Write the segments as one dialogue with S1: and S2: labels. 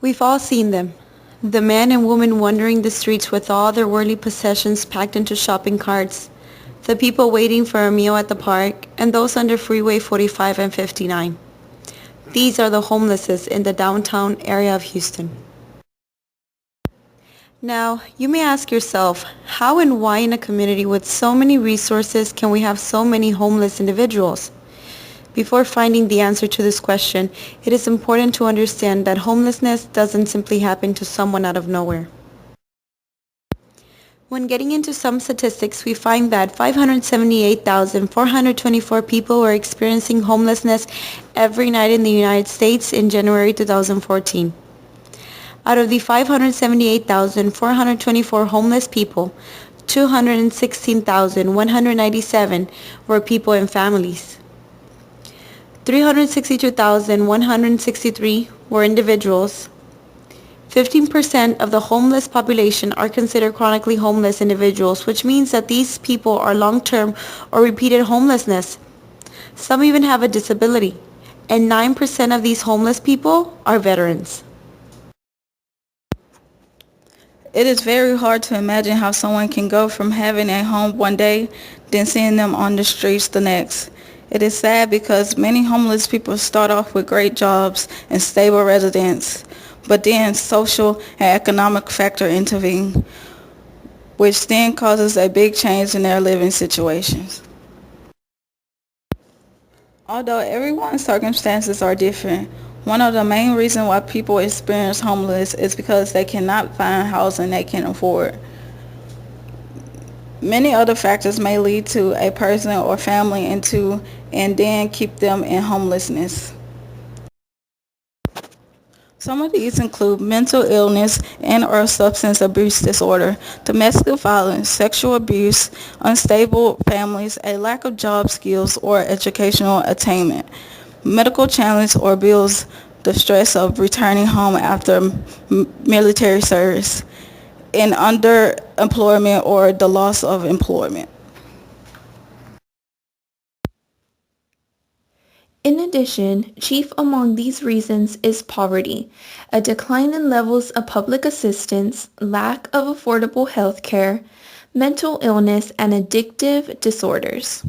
S1: We've all seen them. The men and women wandering the streets with all their worldly possessions packed into shopping carts, the people waiting for a meal at the park, and those under Freeway 45 and 59. These are the homelesses in the downtown area of Houston. Now, you may ask yourself, how and why in a community with so many resources can we have so many homeless individuals? Before finding the answer to this question, it is important to understand that homelessness doesn't simply happen to someone out of nowhere. When getting into some statistics, we find that 578,424 people were experiencing homelessness every night in the United States in January 2014. Out of the 578,424 homeless people, 216,197 were people and families. 362,163 were individuals. 15% of the homeless population are considered chronically homeless individuals, which means that these people are long-term or repeated homelessness. Some even have a disability, and 9% of these homeless people are veterans.
S2: It is very hard to imagine how someone can go from having a home one day, then seeing them on the streets the next. It is sad because many homeless people start off with great jobs and stable residence, but then social and economic factor intervene, which then causes a big change in their living situations. Although everyone's circumstances are different, one of the main reasons why people experience homeless is because they cannot find housing they can afford. Many other factors may lead to a person or family into and then keep them in homelessness. Some of these include mental illness and or substance abuse disorder, domestic violence, sexual abuse, unstable families, a lack of job skills or educational attainment, medical challenge or bills, the stress of returning home after military service, and underemployment or the loss of employment.
S3: In addition, chief among these reasons is poverty, a decline in levels of public assistance, lack of affordable health care, mental illness, and addictive disorders.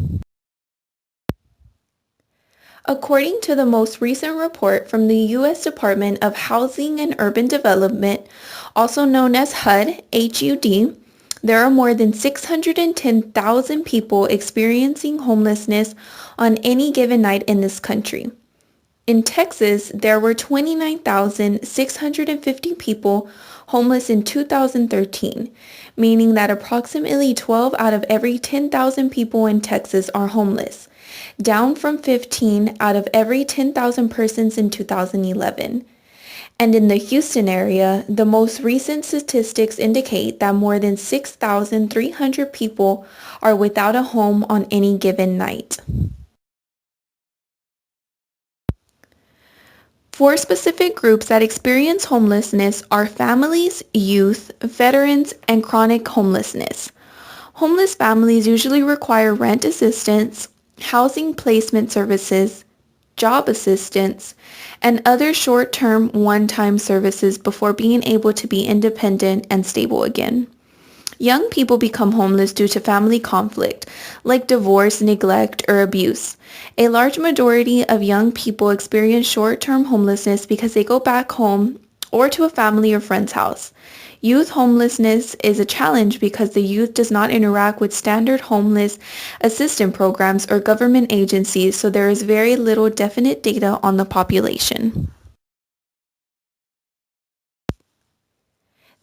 S3: According to the most recent report from the U.S. Department of Housing and Urban Development, also known as HUD, HUD, there are more than 610,000 people experiencing homelessness on any given night in this country. In Texas, there were 29,650 people homeless in 2013, meaning that approximately 12 out of every 10,000 people in Texas are homeless, down from 15 out of every 10,000 persons in 2011. And in the Houston area, the most recent statistics indicate that more than 6,300 people are without a home on any given night. Four specific groups that experience homelessness are families, youth, veterans, and chronic homelessness. Homeless families usually require rent assistance, housing placement services, job assistance, and other short-term one-time services before being able to be independent and stable again. Young people become homeless due to family conflict, like divorce, neglect, or abuse. A large majority of young people experience short-term homelessness because they go back home or to a family or friend's house. Youth homelessness is a challenge because the youth does not interact with standard homeless assistance programs or government agencies, so there is very little definite data on the population.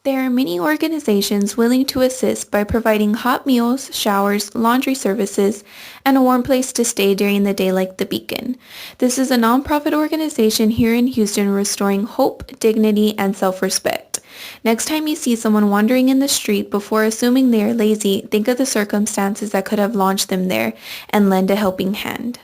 S3: There are many organizations willing to assist by providing hot meals, showers, laundry services, and a warm place to stay during the day like the Beacon. This is a nonprofit organization here in Houston restoring hope, dignity, and self-respect. Next time you see someone wandering in the street, before assuming they are lazy, think of the circumstances that could have launched them there and lend a helping hand.